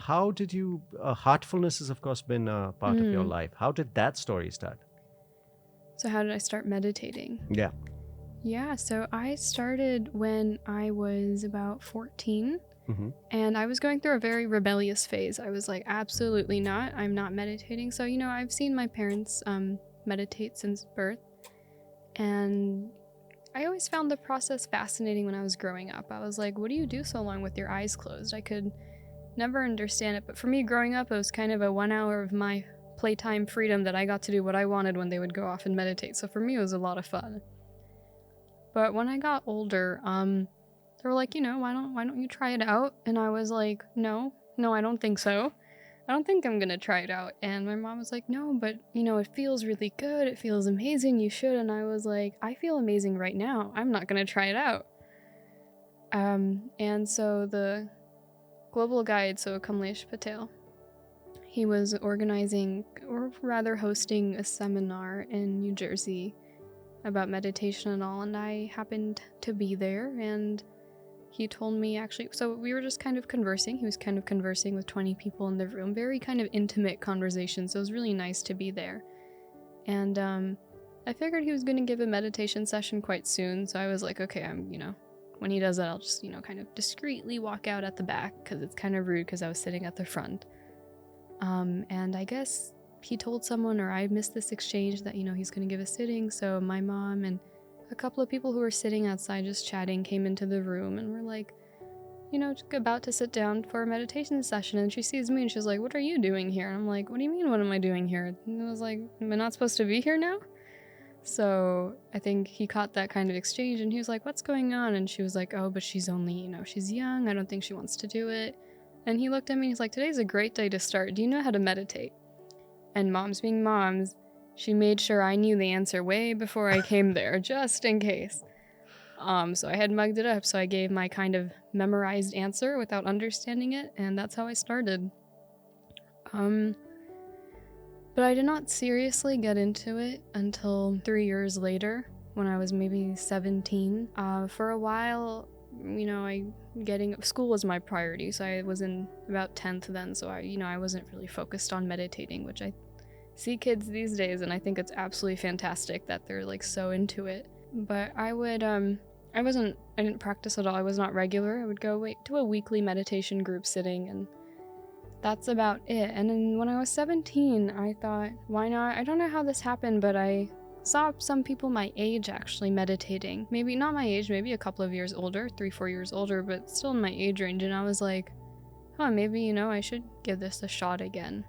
how did you, heartfulness has of course been a part of your life. How did that story start? So how did I start meditating? Yeah. Yeah, so I started when I was about 14. And I was going through a very rebellious phase. I was like, absolutely not. I'm not meditating. So, I've seen my parents meditate since birth. And I always found the process fascinating when I was growing up. I was like, what do you do so long with your eyes closed? I could never understand it. But for me, growing up, it was kind of a 1 hour of my playtime freedom that I got to do what I wanted when they would go off and meditate. So for me, it was a lot of fun. But when I got older, they were like, why don't you try it out? And I was like, no, I don't think so. I don't think I'm gonna try it out. And my mom was like, no, but it feels really good. It feels amazing. You should. And I was like, I feel amazing right now. I'm not gonna try it out. And so the global guide, so Kamlesh Patel, he was organizing, or rather hosting, a seminar in New Jersey about meditation and all, and I happened to be there, and he told me, actually, so we were just kind of conversing. He was kind of conversing with 20 people in the room, very kind of intimate conversation, so it was really nice to be there. And I figured he was going to give a meditation session quite soon, so I was like, okay, when he does that, I'll just, kind of discreetly walk out at the back, because it's kind of rude because I was sitting at the front. And I guess he told someone, or I missed this exchange, that, he's going to give a sitting, so my mom and a couple of people who were sitting outside just chatting came into the room and were like, about to sit down for a meditation session, and she sees me and she's like, what are you doing here? And I'm like, what do you mean, what am I doing here? And I was like, am I not supposed to be here now? So I think he caught that kind of exchange, and he was like, what's going on? And she was like, oh, but she's only, she's young, I don't think she wants to do it. And he looked at me and he's like, today's a great day to start. Do you know how to meditate? And moms being moms, she made sure I knew the answer way before I came there, just in case. So I had mugged it up, so I gave my kind of memorized answer without understanding it, and that's how I started. But I did not seriously get into it until 3 years later, when I was maybe 17. For a while, school was my priority, so I was in about 10th then, so I wasn't really focused on meditating, which I see kids these days, and I think it's absolutely fantastic that they're like so into it. But I didn't practice at all. I was not regular. I would go to a weekly meditation group sitting, and that's about it. And then when I was 17, I thought, why not? I don't know how this happened, but I saw some people my age actually meditating. Maybe not my age, maybe a couple of years older, 3-4 years older, but still in my age range. And I was like, maybe, I should give this a shot again.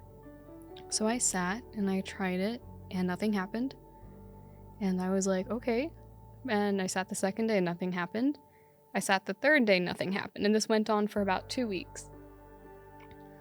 So I sat and I tried it, and nothing happened. And I was like, okay. And I sat the second day, nothing happened. I sat the third day, nothing happened. And this went on for about 2 weeks.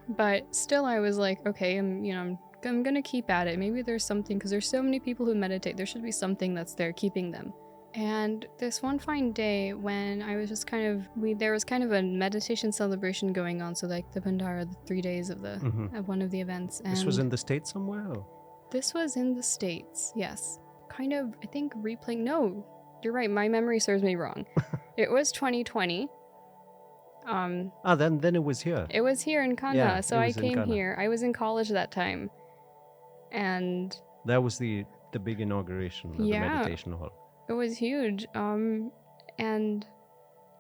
But still, I was like, okay, I'm gonna keep at it. Maybe there's something, because there's so many people who meditate. There should be something that's there keeping them. And this one fine day, when I was just there was kind of a meditation celebration going on. So like the Bandara, the 3 days of of one of the events. And this was in the States somewhere? Or? This was in the States, yes. Kind of, I think, replaying. No, you're right. My memory serves me wrong. It was 2020. Then it was here. It was here in Kanha. Yeah, so I came here. I was in college that time. And that was the big inauguration of the meditation hall. It was huge. And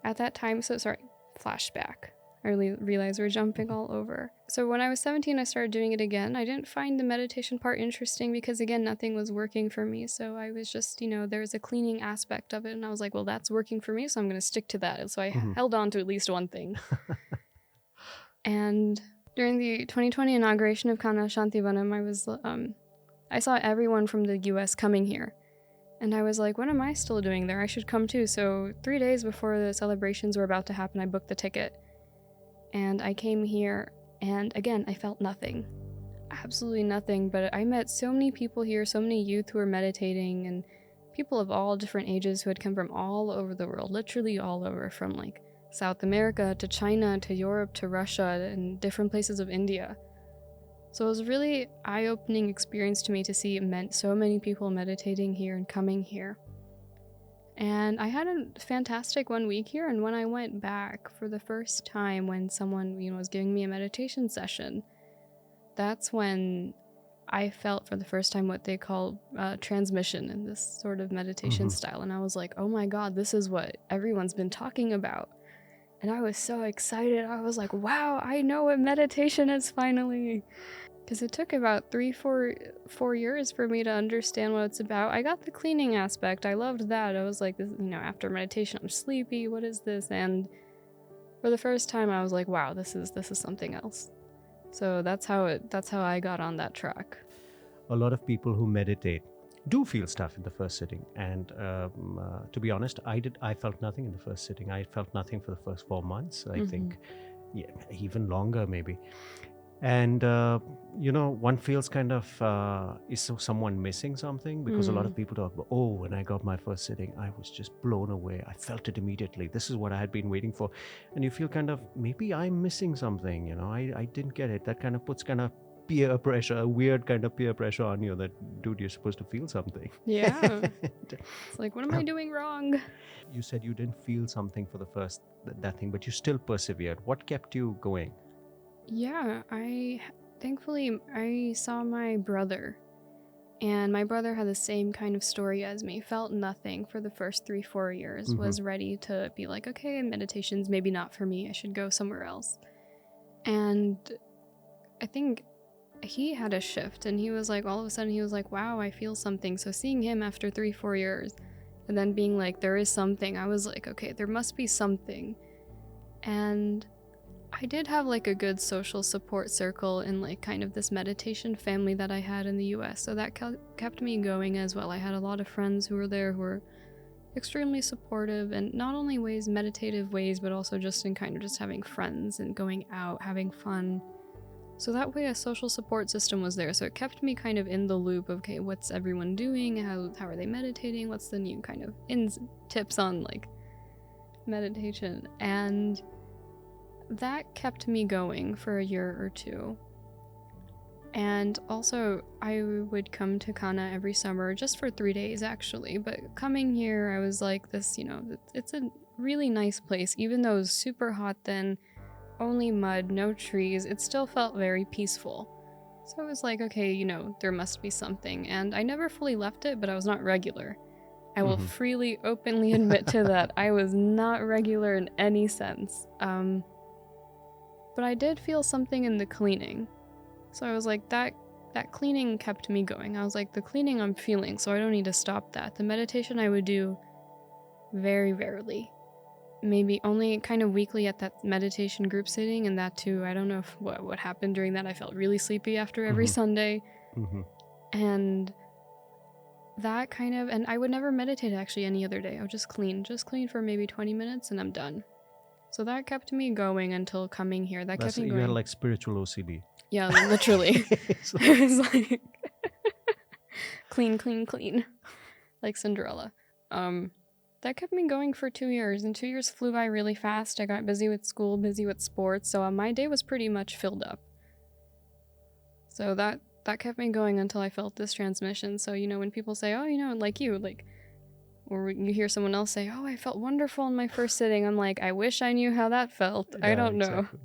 at that time, flashback. I realized we're jumping all over. So when I was 17, I started doing it again. I didn't find the meditation part interesting because, again, nothing was working for me. So I was just, there was a cleaning aspect of it. And I was like, well, that's working for me, so I'm going to stick to that. And so I held on to at least one thing. And during the 2020 inauguration of Kanha Shanti Vanam, I saw everyone from the US coming here. And I was like, what am I still doing there? I should come too. So 3 days before the celebrations were about to happen, I booked the ticket. And I came here, and again, I felt nothing. Absolutely nothing, but I met so many people here, so many youth who were meditating, and people of all different ages who had come from all over the world, literally all over, from like South America to China to Europe to Russia and different places of India. So it was a really eye-opening experience to me to see so many people meditating here and coming here. And I had a fantastic 1 week here, and when I went back for the first time when someone, was giving me a meditation session, that's when I felt for the first time what they call transmission in this sort of meditation style. And I was like, oh my God, this is what everyone's been talking about. And I was so excited. I was like, wow, I know what meditation is finally. Because it took about 4 years for me to understand what it's about. I got the cleaning aspect. I loved that. I was like, this, after meditation, I'm sleepy. What is this? And for the first time, I was like, wow, this is something else. So that's how I got on that track. A lot of people who meditate do feel stuff in the first sitting, and to be honest, I felt nothing in the first sitting. I felt nothing for the first 4 months. I think, even longer maybe. And one feels kind of is someone missing something, because a lot of people talk about, oh, when I got my first sitting, I was just blown away. I felt it immediately. This is what I had been waiting for. And you feel kind of, maybe I'm missing something. I didn't get it. That kind of puts kind of peer pressure, a weird kind of peer pressure on you, that, dude, you're supposed to feel something. Yeah. It's like, what am I doing wrong? You said you didn't feel something for the first that thing, but you still persevered. What kept you going? Yeah, thankfully I saw my brother, and my brother had the same kind of story as me. Felt nothing for the first 3-4 years, was ready to be like, okay, meditation's maybe not for me, I should go somewhere else. And I think he had a shift, and he was like, all of a sudden he was like, wow, I feel something. So seeing him after 3-4 years, and then being like, there is something, I was like, okay, there must be something. And I did have like a good social support circle in like kind of this meditation family that I had in the US, so that kept me going as well. I had a lot of friends who were there who were extremely supportive, and not only meditative ways, but also just in kind of just having friends and going out, having fun. So that way a social support system was there, so it kept me kind of in the loop of, okay, what's everyone doing, how are they meditating, what's the new kind of tips on like meditation. And that kept me going for a year or two. And also, I would come to Kanha every summer, just for 3 days actually, but coming here, I was like, this, it's a really nice place. Even though it was super hot then, only mud, no trees, it still felt very peaceful. So I was like, okay, there must be something. And I never fully left it, but I was not regular. I will freely, openly admit to that. I was not regular in any sense. But I did feel something in the cleaning. So I was like, that cleaning kept me going. I was like, the cleaning I'm feeling, so I don't need to stop that. The meditation I would do very rarely. Maybe only kind of weekly at that meditation group sitting, and that too, I don't know what happened during that. I felt really sleepy after every Sunday. And that kind of, and I would never meditate actually any other day. I would just clean for maybe 20 minutes and I'm done. So that kept me going until coming here. Kept me going. You had like spiritual OCD. Yeah, literally. It was like clean, like Cinderella. That kept me going for 2 years, and 2 years flew by really fast. I got busy with school, busy with sports, so my day was pretty much filled up. So that kept me going until I felt this transmission. So, when people say, oh, like you, like, or you hear someone else say, oh, I felt wonderful in my first sitting, I'm like, I wish I knew how that felt. Yeah, I don't know. Exactly.